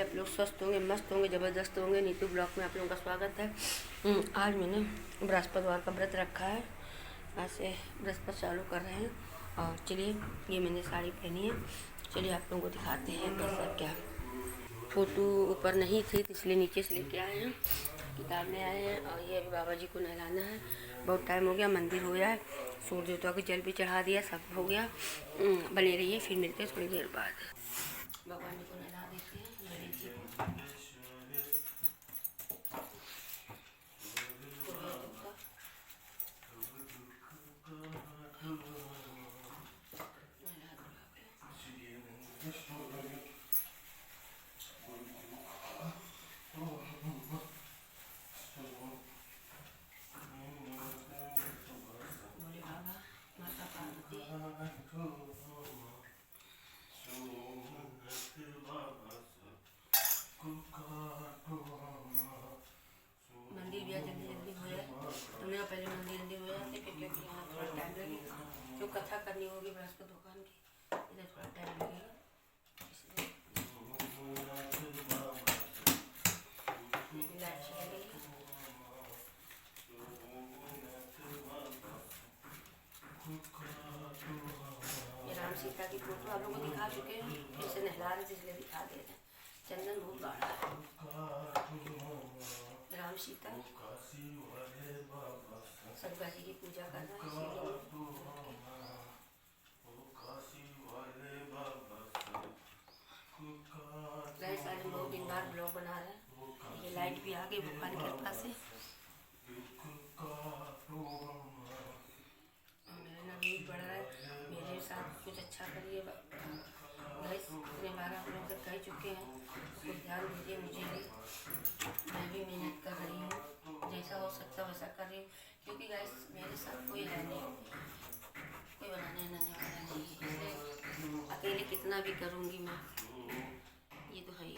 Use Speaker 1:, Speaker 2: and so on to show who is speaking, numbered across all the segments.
Speaker 1: आप लोग स्वस्थ होंगे, मस्त होंगे, ज़बरदस्त होंगे। नीतू ब्लॉग में आप लोगों का स्वागत है। आज मैंने बृहस्पतिवार का व्रत रखा है। आज से बृहस्पति चालू कर रहे हैं। और चलिए, ये मैंने साड़ी पहनी है। चलिए आप लोगों को दिखाते हैं कैसा क्या। फ़ोटो ऊपर नहीं थी तो इसलिए नीचे से लेके आए हैं, किताब में आए हैं। और ये अभी बाबा जी को नहलाना है। बहुत टाइम हो गया, मंदिर हो गया है, सूर्य देवता को जल भी चढ़ा दिया, सब हो गया। बने रहिए, फिर मिलते हैं थोड़ी देर बाद। भगवान जी को नहला देते हैं, गणेश जी को। भोले बाबा, माता पार्वती, मंदिर भी जल्दी जल्दी हो जाए। तुमने पहले मंदिर जल्दी हो जाते क्योंकि यहाँ थोड़ा टाइम लगेगा। जो कथा करनी होगी बृहस्पति भगवान की, इधर थोड़ा टाइम लगेगा, इसलिए लाइट चली गई है। ये राम सीता की फोटो आप लोगों को दिखा चुके हैं, फिर से नहला रहे थे इसलिए दिखा दे रहे हैं। चंदन बहुत गाढ़ा है। राम सीता शंकर जी की पूजा कर रहे हैं। सारे लोग दिन बार ब्लॉग बना रहे हैं। ये लाइट भी आ गई भगवान की कृपा से। मेरा नवीन पड़ रहा है, मेरे साथ कुछ अच्छा करिए। गैस इतने बार आप लोग तक कह चुके हैं, कुछ ध्यान दीजिए मुझे भी। मैं भी मेहनत कर रही हूँ, जैसा हो सकता वैसा कर रही हूँ। क्योंकि गैस मेरे साथ कोई है नहीं, कोई बनाने वाला नहीं है, इसलिए अकेले कितना भी करूँगी मैं, ये तो है ही।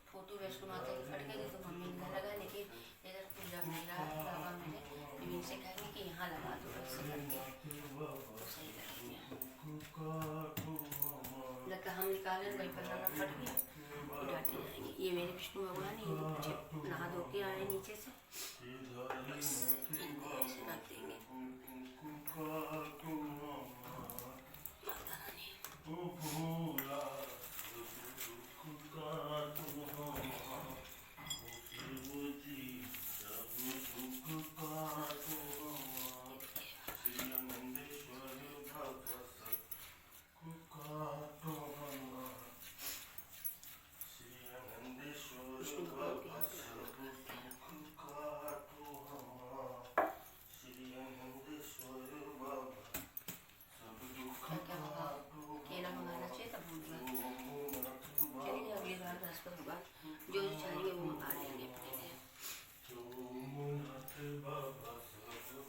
Speaker 1: फोटो वैष्णो माता की फट गई तो मम्मी ने लगा, लेकिन इधर पूजा में लगा मैंने। मम्मी से कहेंगे कि यहाँ लगा दो ऐसे करके, तो सही लगेगा। लगता हम निकाले वही पन्ना फट गया, डांटे जाएंगे। ये मेरे विष्णु भगवान ही मुझे नहा धो के आए नीचे से, बस इनको ऐसे रख देंगे। माता रानी जो चाहिए वो मंगा लेंगे अपने लिए।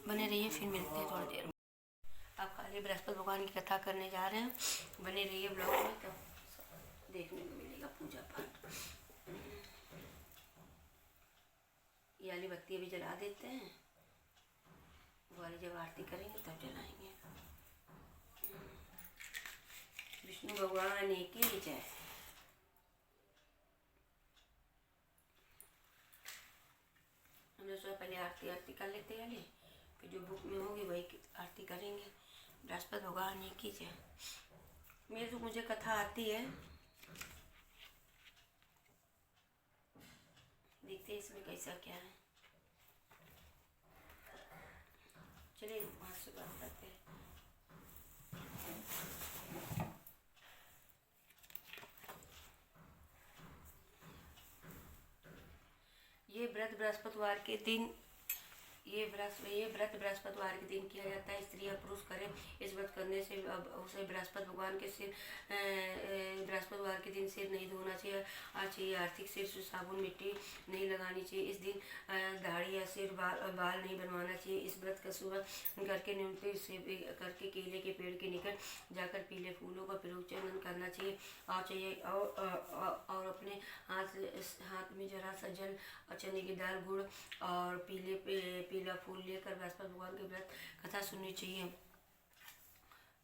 Speaker 1: बने रहिए, फिर मिलते हैं थोड़ी देर में। आप खाली बृहस्पति भगवान की कथा करने जा रहे हैं, बने रहिए ब्लॉग में, तब देखने को मिलेगा पूजा पाठ। ये वाली बत्ती अभी जला देते हैं, वो वाली जब आरती करेंगे तब जलाएंगे। विष्णु भगवान की जय। हम लोग पहले आरती कर लेते हैं, फिर जो बुक में होगी वही आरती करेंगे। बृहस्पति भगवान की जय। मेरे तो मुझे कथा आती है, देखते हैं इसमें कैसा क्या है। चलिए वहाँ से बात करते हैं। ये व्रत बृहस्पतिवार के दिन, ये व्रत बृहस्पतिवार के दिन किया जाता है। स्त्री या पुरुष करें, इस व्रत करने से उसे बृहस्पति भगवान के सिर, बृहस्पतिवार के दिन सिर नहीं धोना चाहिए। आर्थिक सिर से साबुन मिट्टी नहीं लगानी चाहिए। इस दिन दाढ़ी या सिर बाल नहीं बनवाना चाहिए। इस व्रत का सुबह करके न्यूनतम से करके केले के पेड़ के निकट जाकर पीले फूलों का प्रयोग करना चाहिए और अपने हाथ में जरा सा जल, चने की दाल, गुड़ और पीला फूल लेकर बृहस्पति भगवान के व्रत कथा सुननी चाहिए।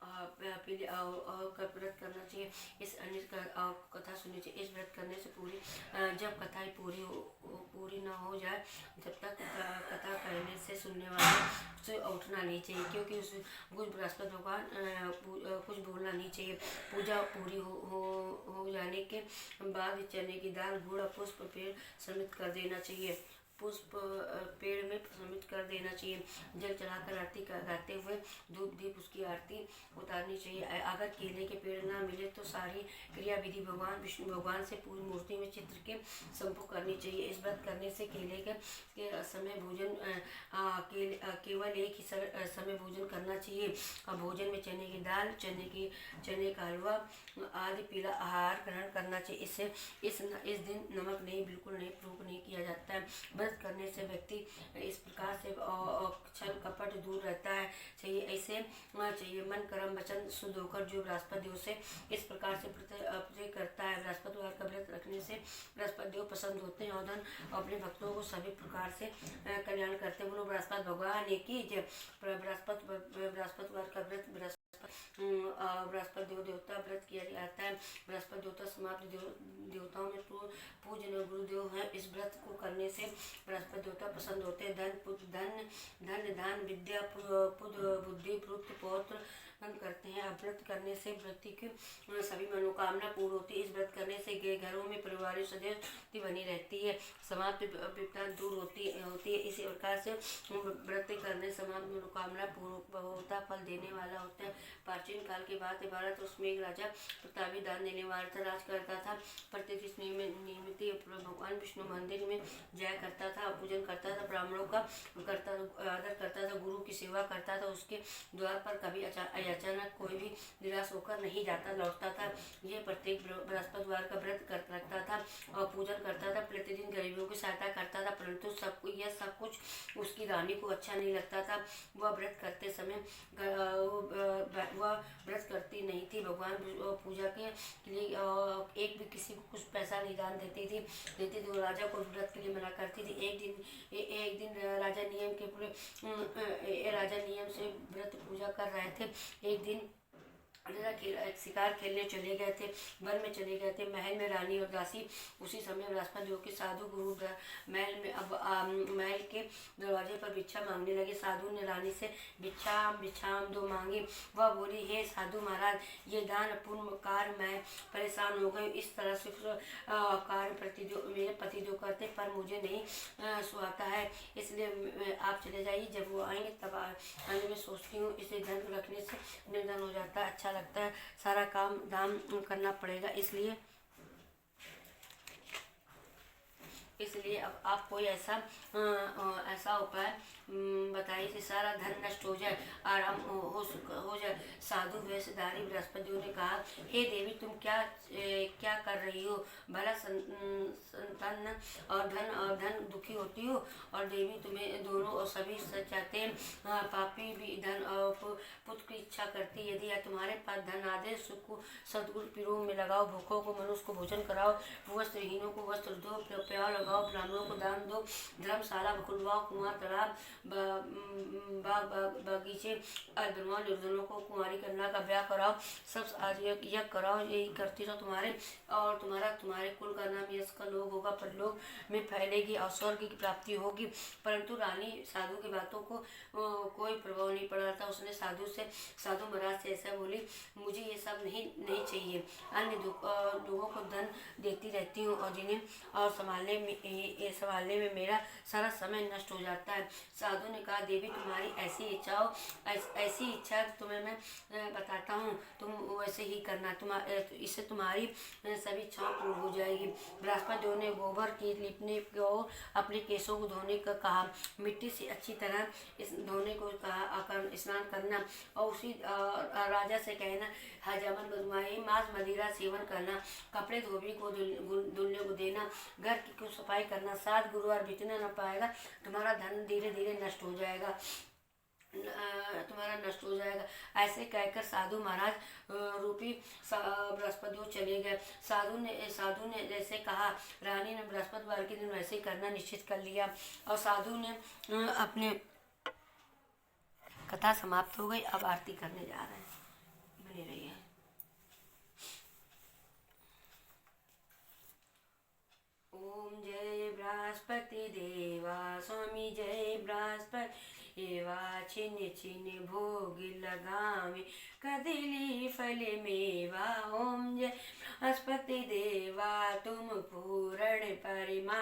Speaker 1: पीले का व्रत करना चाहिए। इस अन्य कथा सुननी चाहिए। इस व्रत करने से जब कथाएं पूरी ना हो जाए, जब तक कथा कहने से सुनने वाले से उठना नहीं चाहिए, क्योंकि कुछ बृहस्पति भगवान कुछ बोलना नहीं चाहिए। पूजा पूरी हो जाने के बाद चने की दाल, गुड़ और पुष्प पेड़ समित कर देना चाहिए। पुष्प पेड़ में समित कर देना चाहिए। जल चढ़ाकर आरती गाते हुए धूप दीप उसकी आरती उतारनी चाहिए। अगर केले के पेड़ ना मिले तो सारी क्रिया विधि भगवान विष्णु भगवान से पूरी मूर्ति में चित्र के संपूर्ण करनी चाहिए। इस व्रत करने से केले के समय भोजन केवल एक ही समय भोजन करना चाहिए। भोजन में चने की दाल, चने का हलवा आदि पीला आहार ग्रहण करना चाहिए। इससे इस दिन नमक नहीं, बिल्कुल नहीं, प्रयोग नहीं किया जाता है। व्रत करने से व्यक्ति इस प्रकार से छल कपट दूर रहता है। ऐसे चाहिए मन कर्म वचन शुद्ध होकर जो बृहस्पति देव से इस प्रकार से प्रत्यय करता है। बृहस्पतिवार का व्रत रखने से बृहस्पति देव पसंद होते हैं और धन अपने भक्तों को सभी प्रकार से कल्याण करते हैं। बोलो बृहस्पति भगवान की जय। बृहस्पतिवार का व्रत बृहस्पति देवता व्रत किया जाता है। बृहस्पति देवता समाप्त देवताओं में पूज्य गुरुदेव है। इस व्रत को करने से बृहस्पति देवता पसंद होते हैं। धन दान विद्या पुत्र बुद्धि पुत्र पौत्र करते हैं। व्रत करने से व्यक्ति की सभी मनोकामना पूर्ण होती है। इस व्रत करने से घरों में परिवार सदस्य बनी रहती है, समाप्त विपदा दूर होती है। इसी प्रकार से व्रत करने समाप्त मनोकामना पूर्ण होता, फल देने वाला होता है। प्राचीन काल की बात है, भारत उसमें एक राजा प्रतापी दान देने वाला था, राज करता था। प्रतिदिन नियमित भगवान विष्णु मंदिर में जाया करता था, पूजन करता था, ब्राह्मणों का आदर करता था, गुरु की सेवा करता था। उसके द्वार पर कभी अचानक कोई भी निराश होकर नहीं जाता लौटता था। यह प्रत्येक बृहस्पतिवार का व्रत रखता था और पूजन करता था। प्रतिदिन गरीबों की सहायता करता था, परंतु यह सब कुछ उसकी रानी को अच्छा नहीं लगता था। वह व्रत करते समय वह व्रत करती नहीं थी। भगवान पूजा के लिए एक भी किसी को कुछ पैसा नहीं दान देती थी। वो राजा को व्रत के लिए मना करती थी। एक दिन राजा नियम से व्रत पूजा कर रहे थे। एक दिन शिकार खेलने चले गए थे, वन में चले गए थे। महल में रानी और दासी उसी समय बृहस्पति देव के साधु गुरु महल के दरवाजे पर भिक्षा मांगने लगे। साधु ने रानी से भिक्षाम दो मांगी। वह बोली, हे साधु महाराज, ये दान पूर्ण कार्य मैं परेशान हो गई। इस तरह से कार्य मेरे पतिदेव करते, पर मुझे नहीं सुहाता है, इसलिए आप चले जाइए। जब वो आएंगे तब आने में सोचती हूँ। इसे धन रखने से निर्धन हो जाता है, अच्छा लगता है, सारा काम दाम करना पड़ेगा। इसलिए अब आप कोई ऐसा उपाय बताइए कि सारा धन नष्ट हो जाए, आराम हो जाए। साधु वेशधारी बृहस्पति ने कहा, हे देवी, तुम क्या कर रही हो? भला संतान और धन दुखी होती हो, और देवी तुम्हें दोनों और सभी चाहते हैं। पापी भी धन और पुत्र की इच्छा करती। यदि तुम्हारे पास धन आदि सुख को सदगुरु पीरों में लगाओ, भूखों को मनुष्य को भोजन कराओ, वस्त्रहीनों को वस्त्र दो, प्यार लगाओ, ब्राह्मणों को दान दो, धर्मशाला खुलवाओ, कुआं तालाब बगीचे बनवाओ, निर्धनों को कुंवारी कन्या का ब्याह कराओ, सब आज यज्ञ कराओ। यही करती तो तुम्हारे कुल का नाम यश का लोग होगा, परलोक में फैलेगी और स्वर्ग की प्राप्ति होगी। परंतु रानी साधु की बातों को कोई प्रभाव नहीं पड़ा था। उसने साधु महाराज से ऐसा बोली, मुझे ये सब नहीं चाहिए। अन्य लोगों को धन देती रहती हूँ और जिन्हें और संभालने में मेरा सारा समय नष्ट हो जाता है। साधु ने कहा, देवी, तुम्हारी ऐसी इच्छा तुम्हें मैं बताता हूँ, तुम वैसे ही करना। इससे तुम्हारी सभी इच्छाएं पूर्ण हो जाएगी। बृहस्पति देव ने गोबर की लिपने को अपने केशों को धोने का कहा, मिट्टी से अच्छी तरह धोने को कहा, स्नान करना और उसी राजा से कहना, हजामत बदमाही, मांस मदिरा सेवन करना, कपड़े धोबी को धुलने को देना, घर की सफाई करना। 7 गुरुवार बीतने न पाएगा, तुम्हारा धन धीरे धीरे नष्ट हो जाएगा। ऐसे कहकर साधु महाराज रूपी बृहस्पति चले गए। साधु ने जैसे कहा, रानी ने बृहस्पतिवार के दिन वैसे करना निश्चित कर लिया और साधु ने अपने कथा समाप्त हो गई। अब आरती करने जा रहे हैं। बने रहिए। ओम जय बृहस्पति देवा स्वामी जय बृहस्पति देवा, छिन छिन भोग लगावे कदली फल मेवा। ओम जय बृहस्पति देवा तुम पूर्ण परिमा,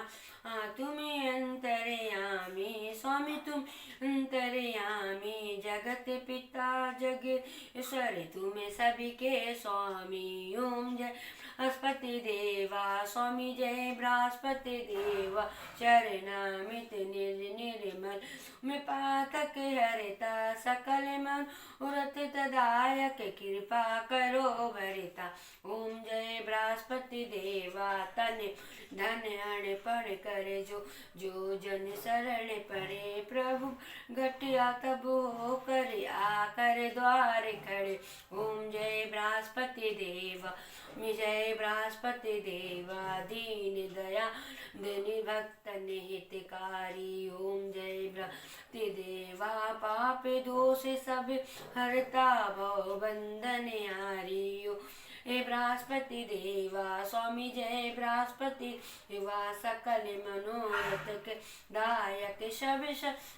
Speaker 1: तुम अंतर्यामी स्वामी तुम अंतर्यामी, जगत पिता जगेश्वर तुम सभी के स्वामी। ओम जय बृहस्पति देवा स्वामी जय बृहस्पति देवा, चरणामित निर्मल में पातक हरिता, सकल मन उरत तदायक कृपा करो भरिता। ओम जय बृहस्पति देवा तन धन अणपण करे, जो जन शरण पड़े प्रभु घटिया तब हो कर आकर द्वार खड़े। ओम जय बृहस्पति देवा जय बृहस्पति देवा, दीन दया धनी भक्तन हितकारी। ओम जय बृहस्पति देवा पाप दोष सब हरता भव बंधन हारी। हे बृहस्पति देवा स्वामी जय बृहस्पति देवा, सकल मनोरथ के दायक सब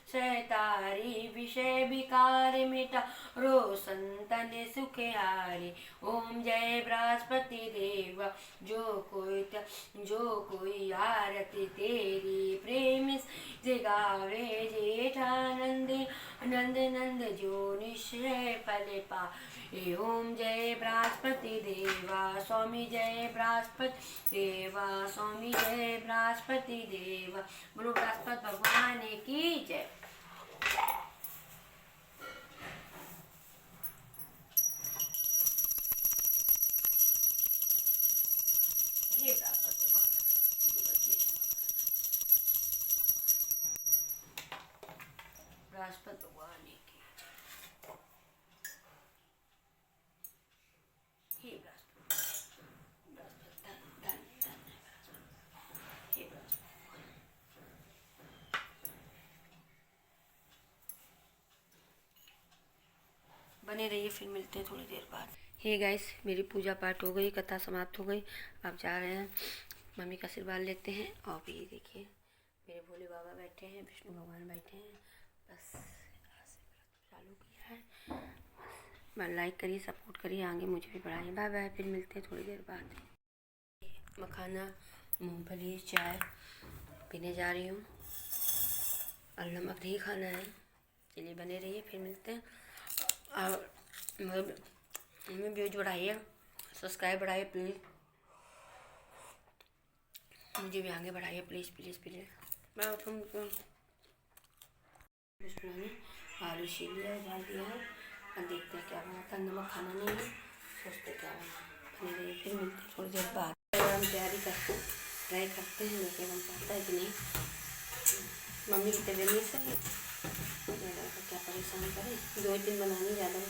Speaker 1: सहतारी, विषय विकार मिटा रो संतन सुखहारी। ओम जय बृहस्पति देवा जो कोई आरती तेरी प्रेम जगावे, जेठानंद नंद नंद जो निश्चय फल पा। ओम जय बृहस्पति देवा स्वामी जय बृहस्पति देवा, स्वामी जय बृहस्पति देवा। बोलो बृहस्पति भगवान की जय। हे बृहस्पति भगवान, बृहस्पति भगवान की हे बृहस्पति, धन धन धन हे बृहस्पति। बने रहिए, फिर मिलते हैं थोड़ी देर बाद। हे गाइस, मेरी पूजा पाठ हो गई, कथा समाप्त हो गई। अब जा रहे हैं, मम्मी का आशीर्वाद लेते हैं। और भी देखिए मेरे भोले बाबा बैठे हैं, विष्णु भगवान बैठे हैं। बस चालू किया है, बस लाइक करिए, सपोर्ट करिए, आगे मुझे भी बढ़ाइए। बाय बाय, फिर मिलते हैं थोड़ी देर बाद। मखाना मूंगफली चाय पीने जा रही हूँ और नमक नहीं खाना है। चलिए बने रहिए, फिर मिलते हैं। और हमें व्यूज बढ़ाइए, सब्सक्राइब बढ़ाइए प्लीज़, मुझे भी आगे बढ़ाइए प्लीज़ प्लीज़ प्लीज़। मैं तुम आलू छील लिया, डाल दिया है, अब देखते हैं क्या बनाता है। नमक खाना नहीं है, सोचते क्या बना। फिर मिलते हैं थोड़ी देर बाद। हम तैयारी करते हैं, ट्राई करते हैं लेकिन बन पाता है कि नहीं। मम्मी की तबीयत नहीं सही, क्या परेशान करें, 2 दिन बनानी ज़्यादा।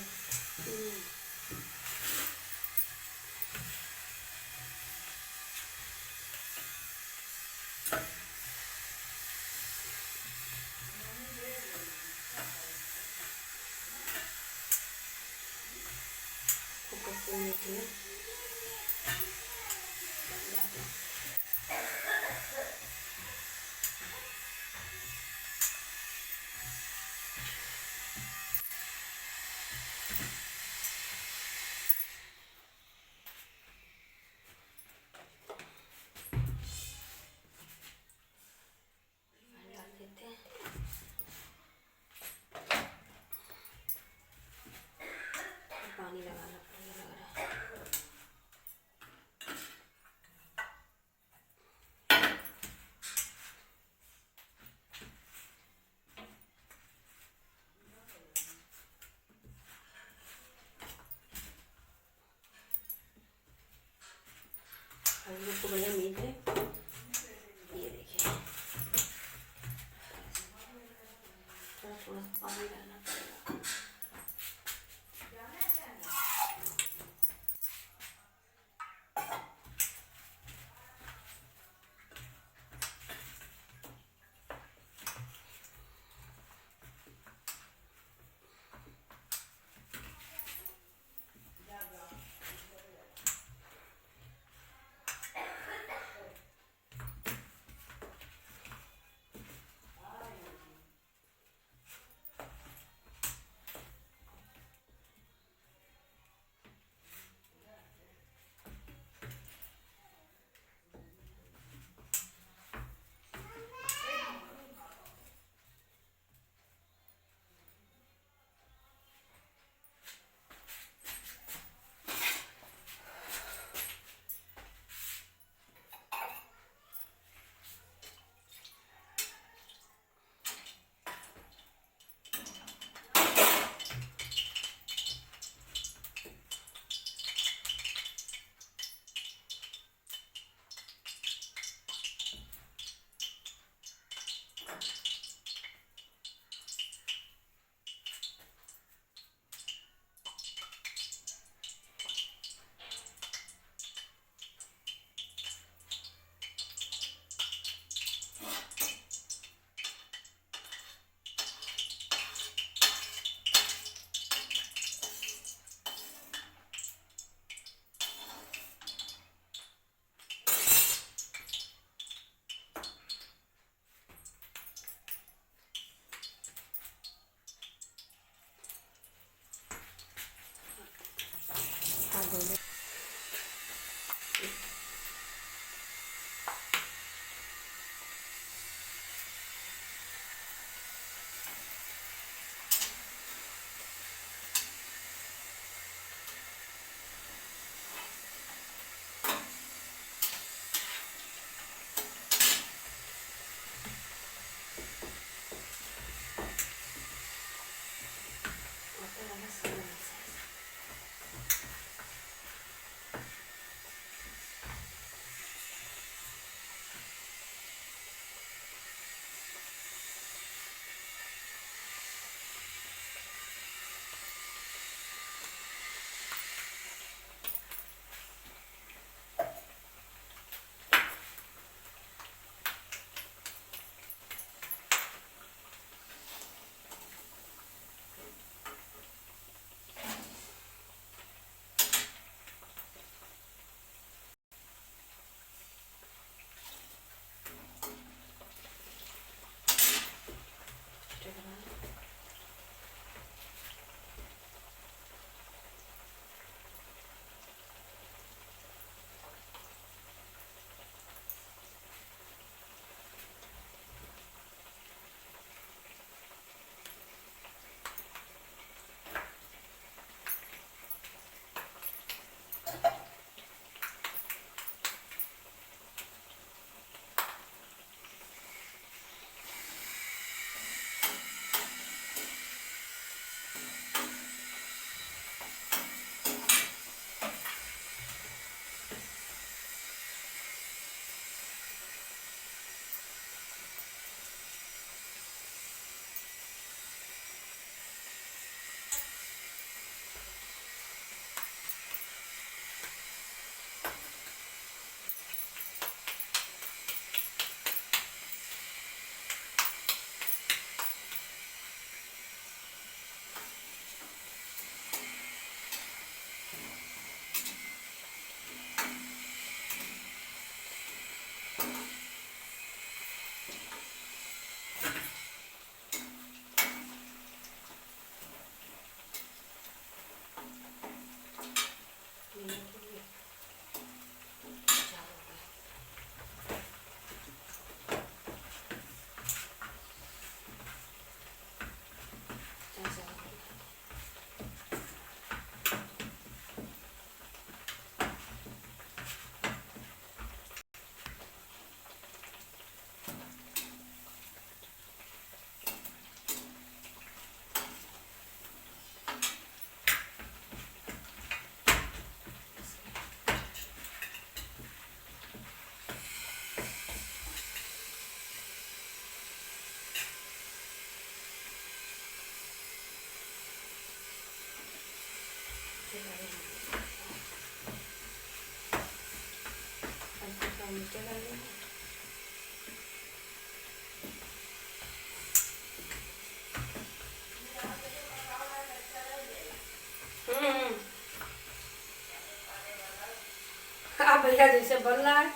Speaker 1: भैया जैसे बन रहा है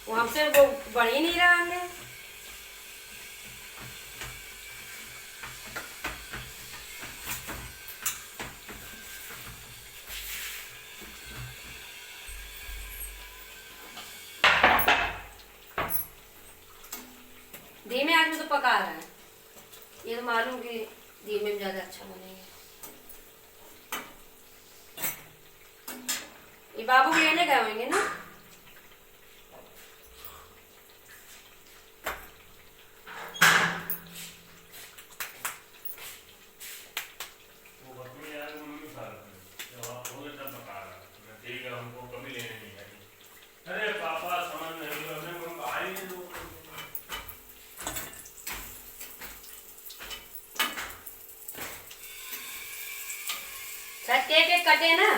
Speaker 1: वो हमसे वो बढ़ ही नहीं रहा है। धीमे आंच में तो पका रहा है, ये तो मालूम कि धीमे में ज्यादा अच्छा बनेगा। ये बाबू लेने गए होंगे ना।
Speaker 2: अरे पापा समझ नहीं अपने को आई नहीं दो।
Speaker 1: शायद केक कटे ना।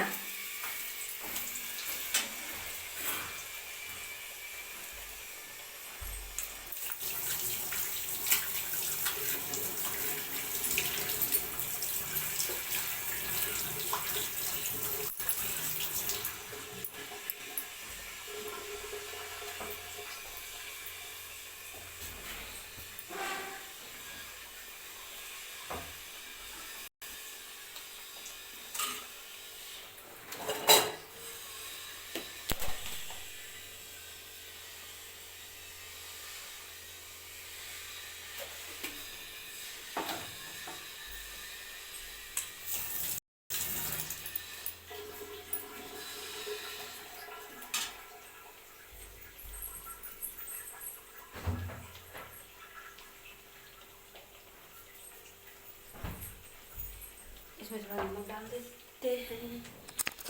Speaker 1: इसमें थोड़ा नमक डाल देते हैं,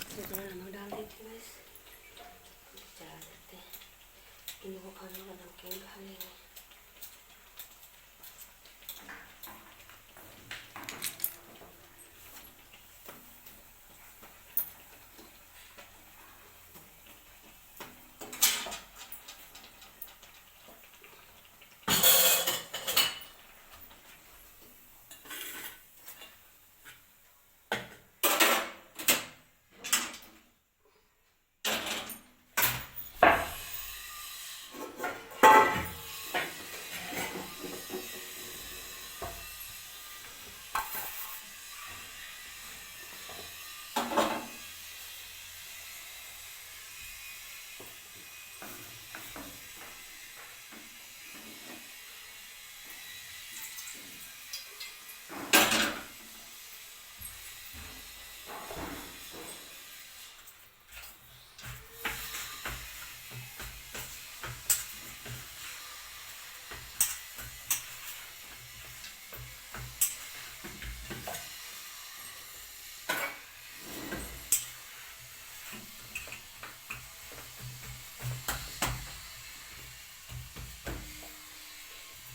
Speaker 1: इसमें थोड़ा नमक डाल देते हैं, बस चला देते हैं। इन लोगों को खाने का नमकीन खा लेंगे।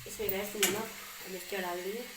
Speaker 1: इसमें गैस नमक और मिर्चा डाल दीजिए।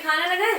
Speaker 1: खाना लगाए।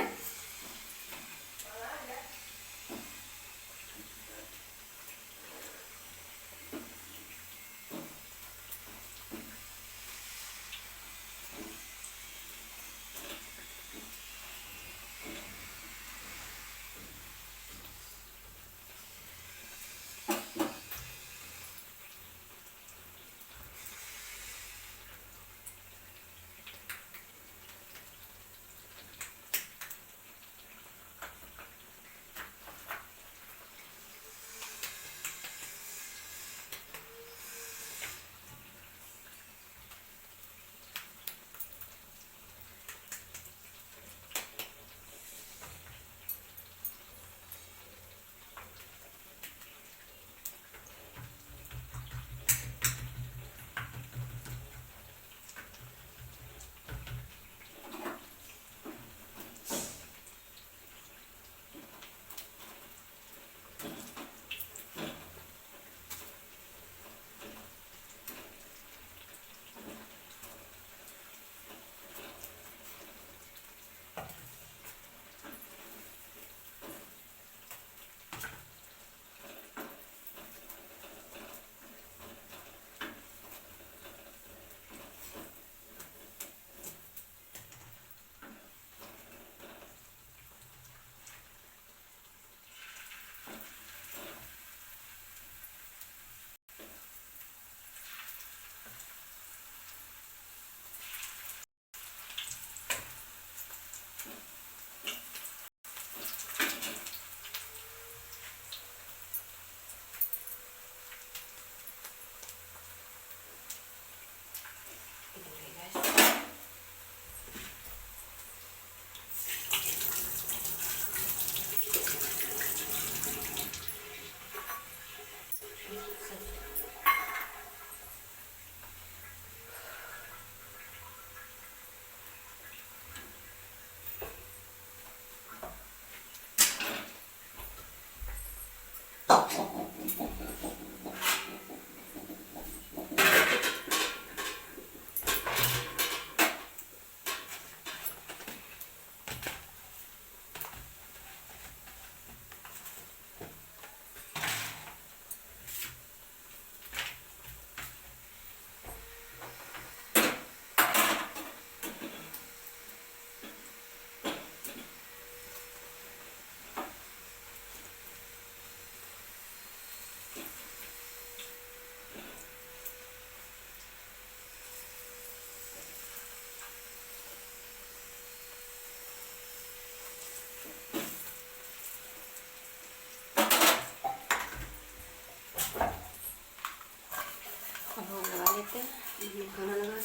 Speaker 1: भोग लगा लेते हैं। खाना लगा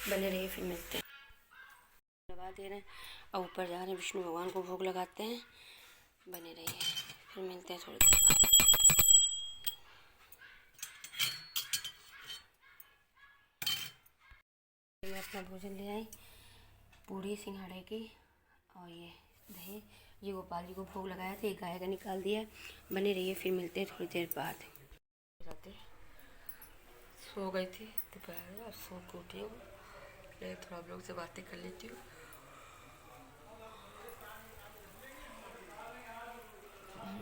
Speaker 1: बने रहिए, फिर मिलते हैं। लगा दे रहे हैं और ऊपर जा रहे हैं, विष्णु भगवान को भोग लगाते हैं। बने रहिए, फिर मिलते हैं थोड़ी देर बाद। मैं अपना भोजन ले आई, पूड़ी सिंघाड़े की और ये दही। ये गोपाल जी को भोग लगाया था, ये गाय का निकाल दिया। बने रहिए, फिर मिलते हैं थोड़ी देर बाद। रात सो गई थी दोपहर में, अब सो के उठी हूँ, थोड़ा आप लोग से बातें कर लेती हूँ।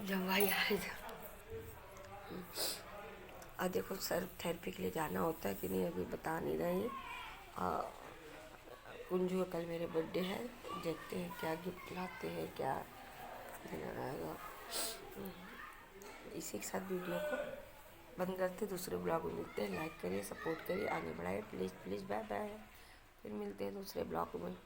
Speaker 1: जमवाई आ रही था। और देखो सर थेरेपी के लिए जाना होता है कि नहीं अभी बता नहीं रही। कुंजू का कल मेरे बर्थडे है, देखते हैं क्या गिफ्ट लाते हैं, क्या देना रहेगा। इसी के साथ वीडियो को बंद करते, दूसरे ब्लॉग में मिलते हैं। लाइक करिए, सपोर्ट करिए, आगे बढ़ाइए प्लीज़ प्लीज़। बाय बाय, फिर मिलते हैं दूसरे ब्लॉग में।